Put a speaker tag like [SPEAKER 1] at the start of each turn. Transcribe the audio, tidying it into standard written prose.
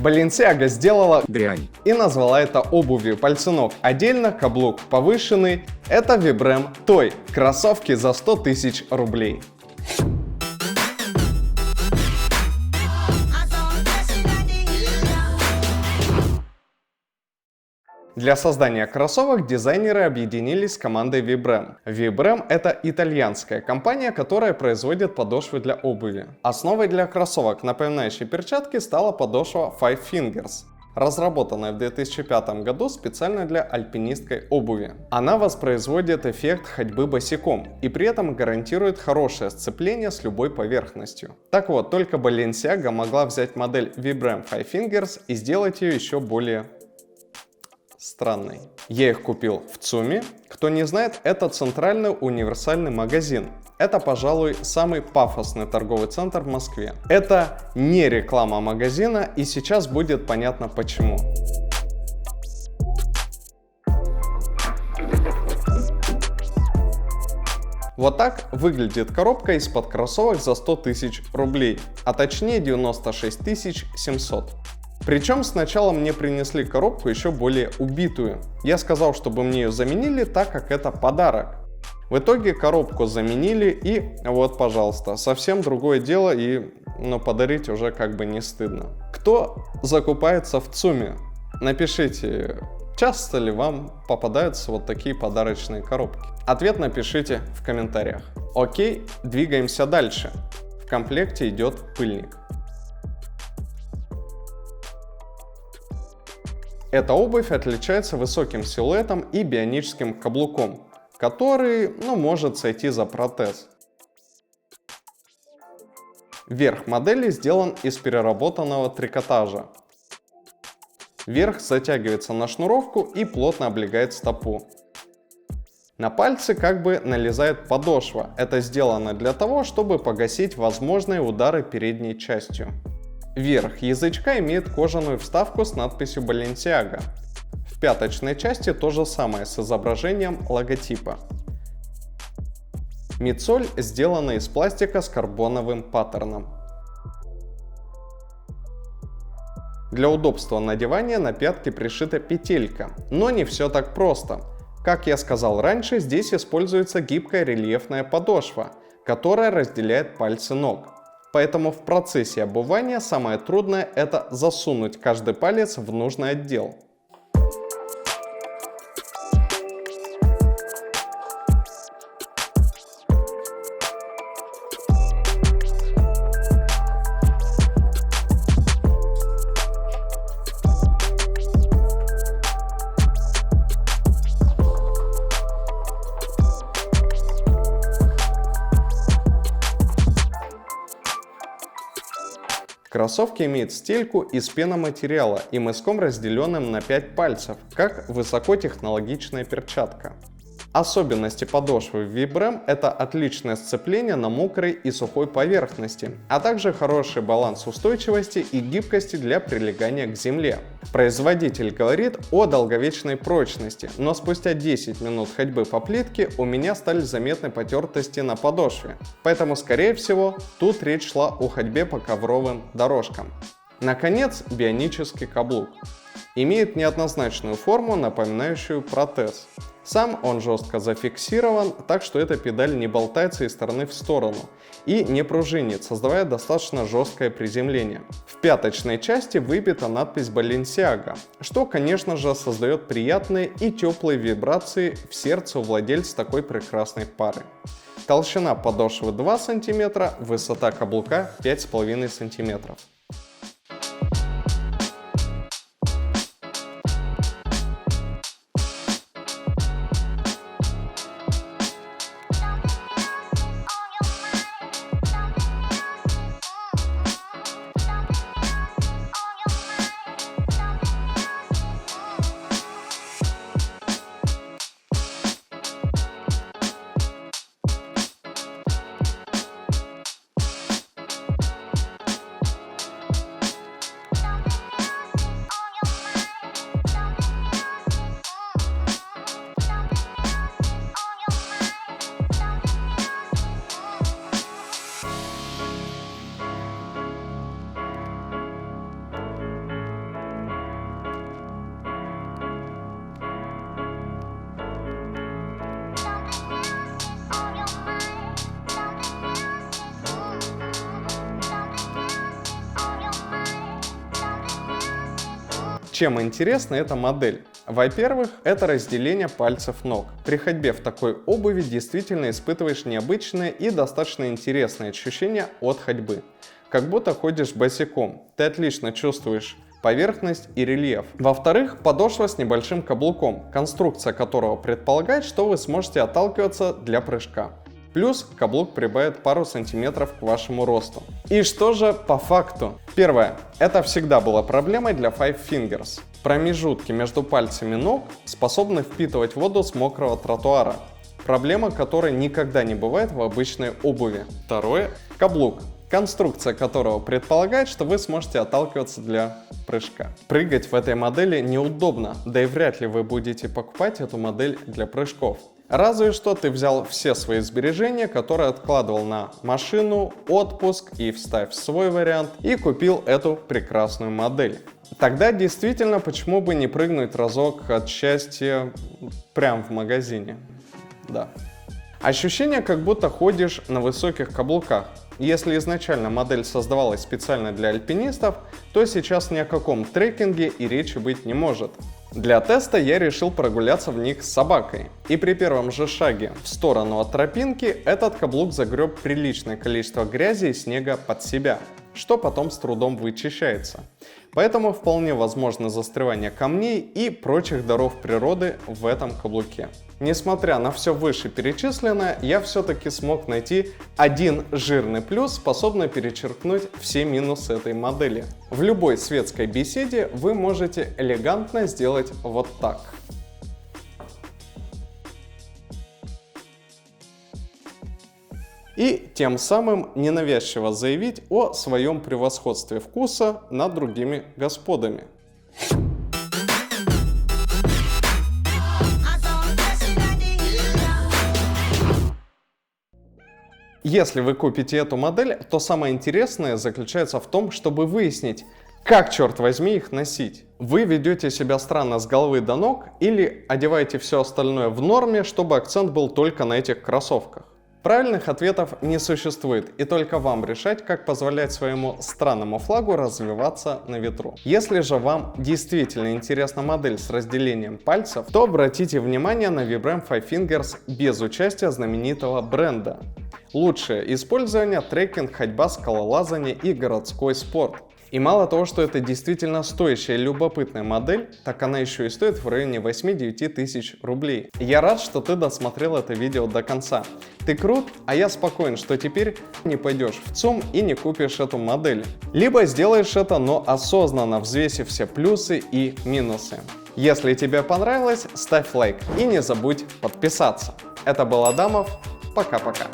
[SPEAKER 1] Balenciaga сделала
[SPEAKER 2] дрянь
[SPEAKER 1] и назвала это обувью. Пальцы ног отдельно, каблук повышенный. Это Vibram Toy. Кроссовки за 100 тысяч рублей. Для создания кроссовок дизайнеры объединились с командой Vibram. Vibram — это итальянская компания, которая производит подошвы для обуви. Основой для кроссовок, напоминающей перчатки, стала подошва Five Fingers, разработанная в 2005 году специально для альпинистской обуви. Она воспроизводит эффект ходьбы босиком и при этом гарантирует хорошее сцепление с любой поверхностью. Так вот, только Balenciaga могла взять модель Vibram Five Fingers и сделать ее еще более странной. Я их купил в ЦУМе. Кто не знает, это центральный универсальный магазин. Это, пожалуй, самый пафосный торговый центр в Москве. Это не реклама магазина, и сейчас будет понятно почему. Вот так выглядит коробка из-под кроссовок за 100 тысяч рублей, а точнее 96 700. Причем сначала мне принесли коробку еще более убитую. Я сказал, чтобы мне ее заменили, так как это подарок. В итоге коробку заменили и вот, пожалуйста, совсем другое дело и подарить уже как бы не стыдно. Кто закупается в ЦУМе? Напишите, часто ли вам попадаются вот такие подарочные коробки? Ответ напишите в комментариях. Окей, двигаемся дальше. В комплекте идет пыльник. Эта обувь отличается высоким силуэтом и бионическим каблуком, который, может сойти за протез. Верх модели сделан из переработанного трикотажа. Верх затягивается на шнуровку и плотно облегает стопу. На пальцы как бы налезает подошва. Это сделано для того, чтобы погасить возможные удары передней частью. Верх язычка имеет кожаную вставку с надписью Balenciaga. В пяточной части то же самое с изображением логотипа. Мидсоль сделана из пластика с карбоновым паттерном. Для удобства надевания на пятки пришита петелька, но не все так просто. Как я сказал раньше, здесь используется гибкая рельефная подошва, которая разделяет пальцы ног. Поэтому в процессе обувания самое трудное – это засунуть каждый палец в нужный отдел. Кроссовки имеют стельку из пеноматериала и мыском, разделенным на 5 пальцев, как высокотехнологичная перчатка. Особенности подошвы Vibram – это отличное сцепление на мокрой и сухой поверхности, а также хороший баланс устойчивости и гибкости для прилегания к земле. Производитель говорит о долговечной прочности, но спустя 10 минут ходьбы по плитке у меня стали заметны потертости на подошве, поэтому, скорее всего, тут речь шла о ходьбе по ковровым дорожкам. Наконец, бионический каблук. Имеет неоднозначную форму, напоминающую протез. Сам он жестко зафиксирован, так что эта педаль не болтается из стороны в сторону и не пружинит, создавая достаточно жесткое приземление. В пяточной части выбита надпись Balenciaga, что, конечно же, создает приятные и теплые вибрации в сердце у владельца такой прекрасной пары. Толщина подошвы 2 см, высота каблука 5,5 см. Чем интересна эта модель? Во-первых, это разделение пальцев ног. При ходьбе в такой обуви действительно испытываешь необычные и достаточно интересные ощущения от ходьбы. Как будто ходишь босиком. Ты отлично чувствуешь поверхность и рельеф. Во-вторых, подошва с небольшим каблуком, конструкция которого предполагает, что вы сможете отталкиваться для прыжка. Плюс каблук прибавит пару сантиметров к вашему росту. И что же по факту? Первое. Это всегда была проблемой для Five Fingers. Промежутки между пальцами ног способны впитывать воду с мокрого тротуара. Проблема, которой никогда не бывает в обычной обуви. Второе. Каблук, конструкция которого предполагает, что вы сможете отталкиваться для прыжка. Прыгать в этой модели неудобно, да и вряд ли вы будете покупать эту модель для прыжков. Разве что ты взял все свои сбережения, которые откладывал на машину, отпуск и вставь свой вариант и купил эту прекрасную модель. Тогда действительно, почему бы не прыгнуть разок от счастья прямо в магазине? Да. Ощущение, как будто ходишь на высоких каблуках. Если изначально модель создавалась специально для альпинистов, то сейчас ни о каком трекинге и речи быть не может. Для теста я решил прогуляться в них с собакой. И при первом же шаге в сторону от тропинки этот каблук загреб приличное количество грязи и снега под себя, что потом с трудом вычищается. Поэтому вполне возможно застревание камней и прочих даров природы в этом каблуке. Несмотря на все вышеперечисленное, я все-таки смог найти один жирный плюс, способный перечеркнуть все минусы этой модели. В любой светской беседе вы можете элегантно сделать вот так. И тем самым ненавязчиво заявить о своем превосходстве вкуса над другими господами. Если вы купите эту модель, то самое интересное заключается в том, чтобы выяснить, как, черт возьми, их носить. Вы ведете себя странно с головы до ног или одеваете все остальное в норме, чтобы акцент был только на этих кроссовках. Правильных ответов не существует, и только вам решать, как позволять своему странному флагу развиваться на ветру. Если же вам действительно интересна модель с разделением пальцев, то обратите внимание на Vibram Five Fingers без участия знаменитого бренда. Лучшее использование — трекинг, ходьба, скалолазание и городской спорт. И мало того, что это действительно стоящая и любопытная модель, так она еще и стоит в районе 8-9 тысяч рублей. Я рад, что ты досмотрел это видео до конца. Ты крут, а я спокоен, что теперь не пойдешь в ЦУМ и не купишь эту модель. Либо сделаешь это, но осознанно взвесив все плюсы и минусы. Если тебе понравилось, ставь лайк и не забудь подписаться. Это был Адамов. Пока-пока.